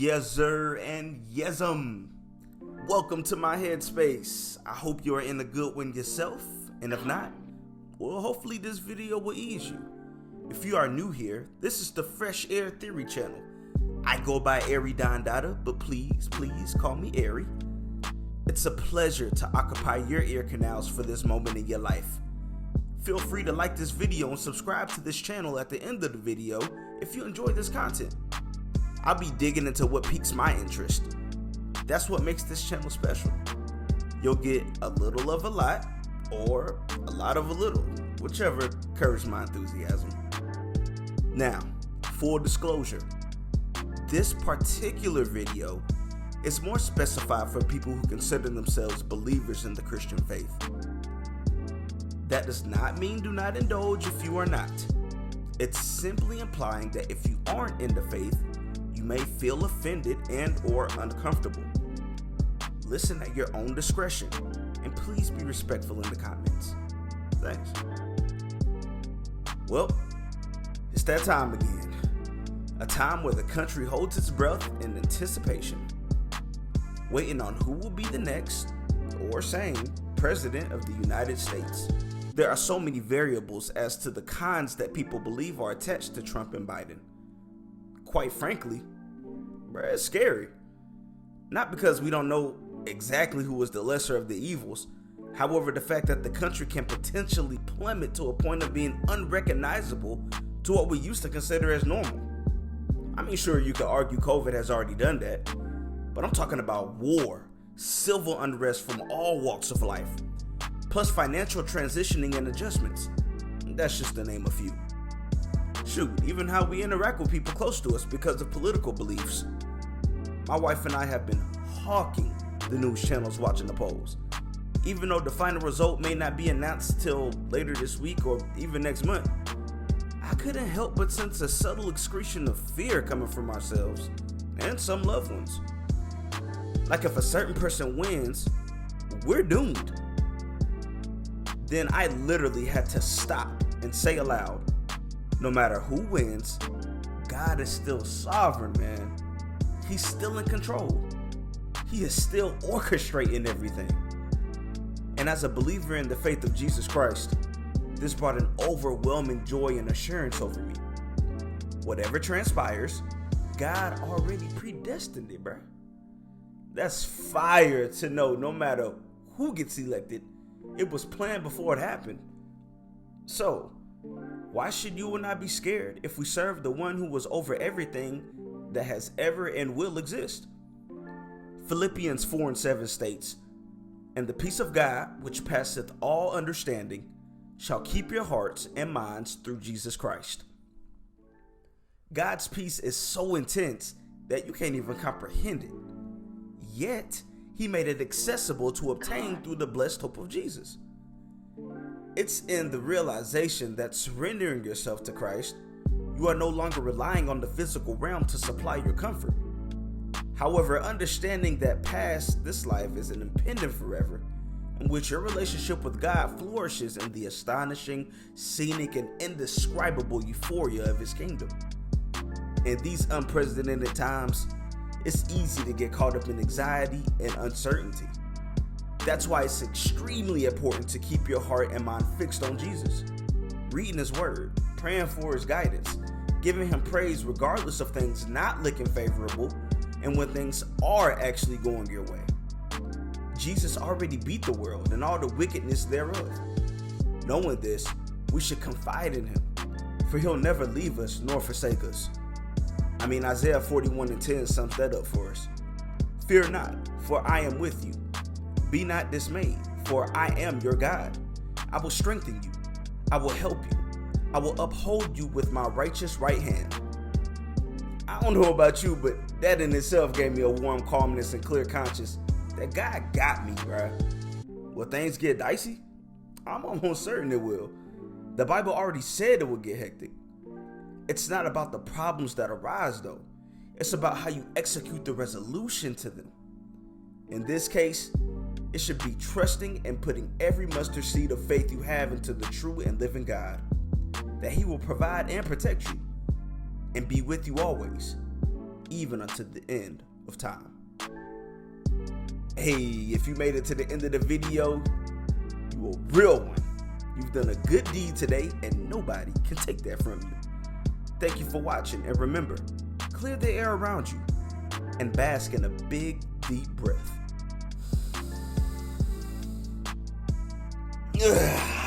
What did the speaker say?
Yes, sir, and yes'm. Welcome to my headspace. I hope you're in a good one yourself, and if not, well, hopefully this video will ease you. If you are new here, this is the Fresh Air Theory channel. I go by Airy Don Dada, but please call me Airy. It's a pleasure to occupy your ear canals for this moment in your life. Feel free to like this video and subscribe to this channel at the end of the video if you enjoy this content. I'll be digging into what piques my interest. That's what makes this channel special. You'll get a little of a lot, or a lot of a little, whichever curves my enthusiasm. Now, full disclosure, this particular video is more specified for people who consider themselves believers in the Christian faith. That does not mean do not indulge if you are not. It's simply implying that if you aren't in the faith, you may feel offended and or uncomfortable. Listen at your own discretion, and please be respectful in the comments. Thanks. Well, it's that time again. A time where the country holds its breath in anticipation, waiting on who will be the next, or sane, president of the United States. There are so many variables as to the cons that people believe are attached to Trump and Biden. Quite frankly, it's scary. Not because we don't know exactly who is the lesser of the evils. However, the fact that the country can potentially plummet to a point of being unrecognizable to what we used to consider as normal. I mean, sure, you could argue COVID has already done that, but I'm talking about war, civil unrest from all walks of life, plus financial transitioning and adjustments. That's just to name a few. Shoot, even how we interact with people close to us because of political beliefs. My wife and I have been hawking the news channels watching the polls. Even though the final result may not be announced till later this week or even next month, I couldn't help but sense a subtle excretion of fear coming from ourselves and some loved ones. Like if a certain person wins, we're doomed. Then I literally had to stop and say aloud, no matter who wins, God is still sovereign, man. He's still in control. He is still orchestrating everything. And as a believer in the faith of Jesus Christ, this brought an overwhelming joy and assurance over me. Whatever transpires, God already predestined it, bruh. That's fire to know no matter who gets elected, it was planned before it happened. So, why should you and I be scared if we serve the one who was over everything that has ever and will exist? Philippians 4:7 states, "And the peace of God, which passeth all understanding, shall keep your hearts and minds through Jesus Christ." God's peace is so intense that you can't even comprehend it. Yet, He made it accessible to obtain through the blessed hope of Jesus. It's in the realization that surrendering yourself to Christ, you are no longer relying on the physical realm to supply your comfort. However, understanding that past this life is an impending forever, in which your relationship with God flourishes in the astonishing, scenic, and indescribable euphoria of His kingdom. In these unprecedented times, it's easy to get caught up in anxiety and uncertainty. That's why it's extremely important to keep your heart and mind fixed on Jesus, reading His word, praying for His guidance, giving Him praise regardless of things not looking favorable and when things are actually going your way. Jesus already beat the world and all the wickedness thereof. Knowing this, we should confide in Him, for He'll never leave us nor forsake us. I mean, Isaiah 41:10 sums that up for us. "Fear not, for I am with you. Be not dismayed, for I am your God. I will strengthen you. I will help you. I will uphold you with my righteous right hand." I don't know about you, but that in itself gave me a warm calmness and clear conscience that God got me, bruh. Will things get dicey? I'm almost certain it will. The Bible already said it would get hectic. It's not about the problems that arise, though. It's about how you execute the resolution to them. In this case, it should be trusting and putting every mustard seed of faith you have into the true and living God, that He will provide and protect you and be with you always. even unto the end of time. Hey, if you made it to the end of the video, you a real one. You've done a good deed today, and nobody can take that from you. Thank you for watching, and remember, clear the air around you and bask in a big, deep breath. Ugh.